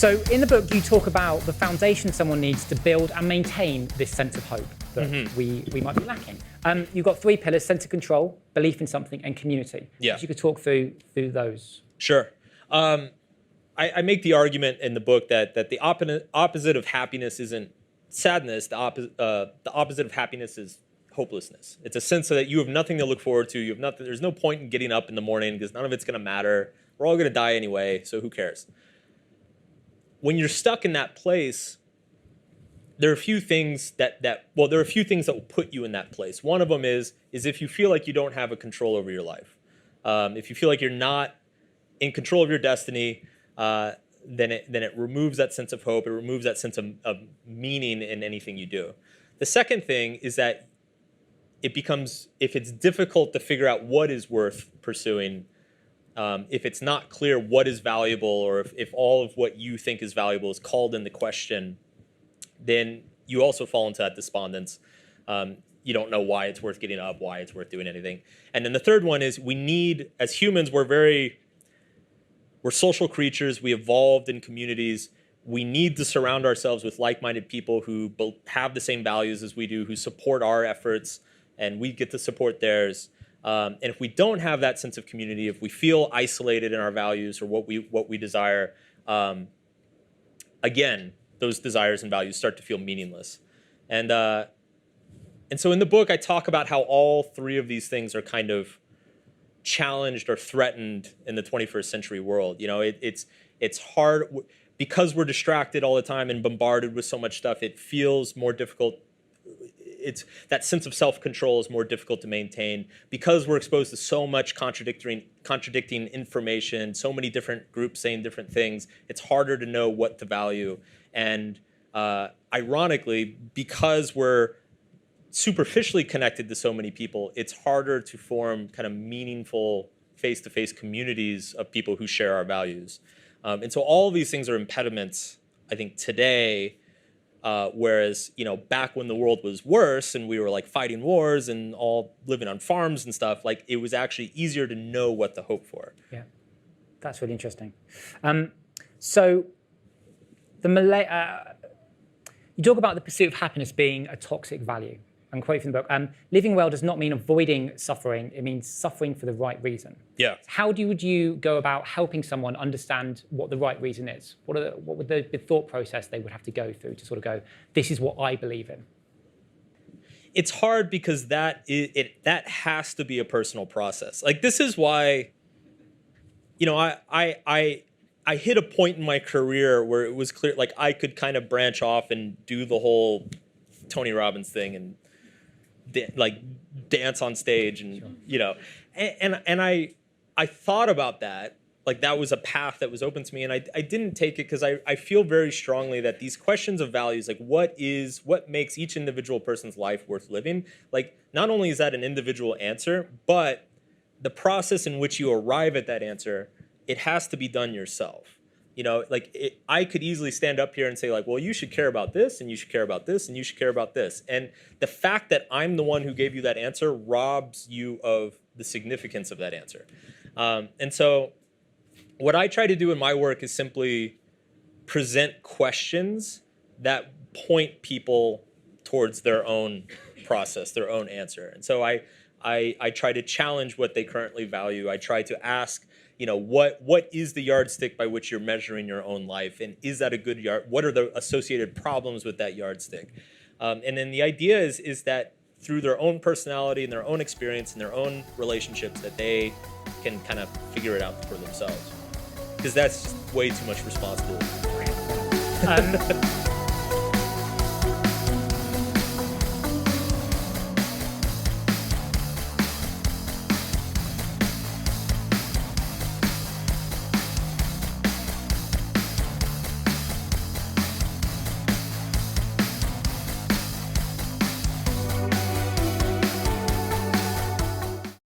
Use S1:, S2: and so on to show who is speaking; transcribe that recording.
S1: So in the book, you talk about the foundation someone needs to build and maintain this sense of hope that we might be lacking. You've got 3 pillars: sense of control, belief in something, and community.
S2: Yeah.
S1: If you could talk through those.
S2: Sure. I make the argument in the book that the opposite of happiness isn't sadness. The opposite of happiness is hopelessness. It's a sense that you have nothing to look forward to. You have nothing. There's no point in getting up in the morning because none of it's going to matter. We're all going to die anyway, so who cares? When you're stuck in that place, there are a few things that will put you in that place. One of them is if you feel like you don't have a control over your life. If you feel like you're not in control of your destiny, then it removes that sense of hope. It removes that sense of meaning in anything you do. The second thing is that it becomes, if it's difficult to figure out what is worth pursuing, if it's not clear what is valuable, or if all of what you think is valuable is called into question, then you also fall into that despondence. You don't know why it's worth getting up, why it's worth doing anything. And then the third one is we need, as humans, we're social creatures. We evolved in communities. We need to surround ourselves with like-minded people who have the same values as we do, who support our efforts, and we get to support theirs. And if we don't have that sense of community, if we feel isolated in our values or what we desire, again, those desires and values start to feel meaningless. And so in the book, I talk about how all 3 of these things are kind of challenged or threatened in the 21st century world. You know, it's hard because we're distracted all the time and bombarded with so much stuff. It feels more difficult. It's that sense of self-control is more difficult to maintain because we're exposed to so much contradicting information, so many different groups saying different things. It's harder to know what to value. And ironically, because we're superficially connected to so many people, it's harder to form kind of meaningful face-to-face communities of people who share our values. And so all of these things are impediments, I think, today. Whereas, you know, back when the world was worse and we were like fighting wars and all living on farms and stuff, like it was actually easier to know what to hope for.
S1: Yeah, that's really interesting. So you talk about the pursuit of happiness being a toxic value. I'm quoting from the book, living well does not mean avoiding suffering. It means suffering for the right reason.
S2: Yeah.
S1: How would you go about helping someone understand what the right reason is? What would the thought process they would have to go through to sort of go, this is what I believe in?
S2: It's hard because that has to be a personal process. Like, this is why, you know, I hit a point in my career where it was clear, like I could kind of branch off and do the whole Tony Robbins thing and like dance on stage and, sure, you know, and I thought about that, like that was a path that was open to me, and I didn't take it because I feel very strongly that these questions of values, like what makes each individual person's life worth living, like not only is that an individual answer, but the process in which you arrive at that answer, it has to be done yourself. You know, like I could easily stand up here and say like, well, you should care about this, and you should care about this, and you should care about this. And the fact that I'm the one who gave you that answer robs you of the significance of that answer. And so what I try to do in my work is simply present questions that point people towards their own process, their own answer. And so I try to challenge what they currently value. I try to ask, you know, what is the yardstick by which you're measuring your own life, and is that a good yard? What are the associated problems with that yardstick? And then the idea is that through their own personality and their own experience and their own relationships, that they can kind of figure it out for themselves, because that's just way too much responsibility.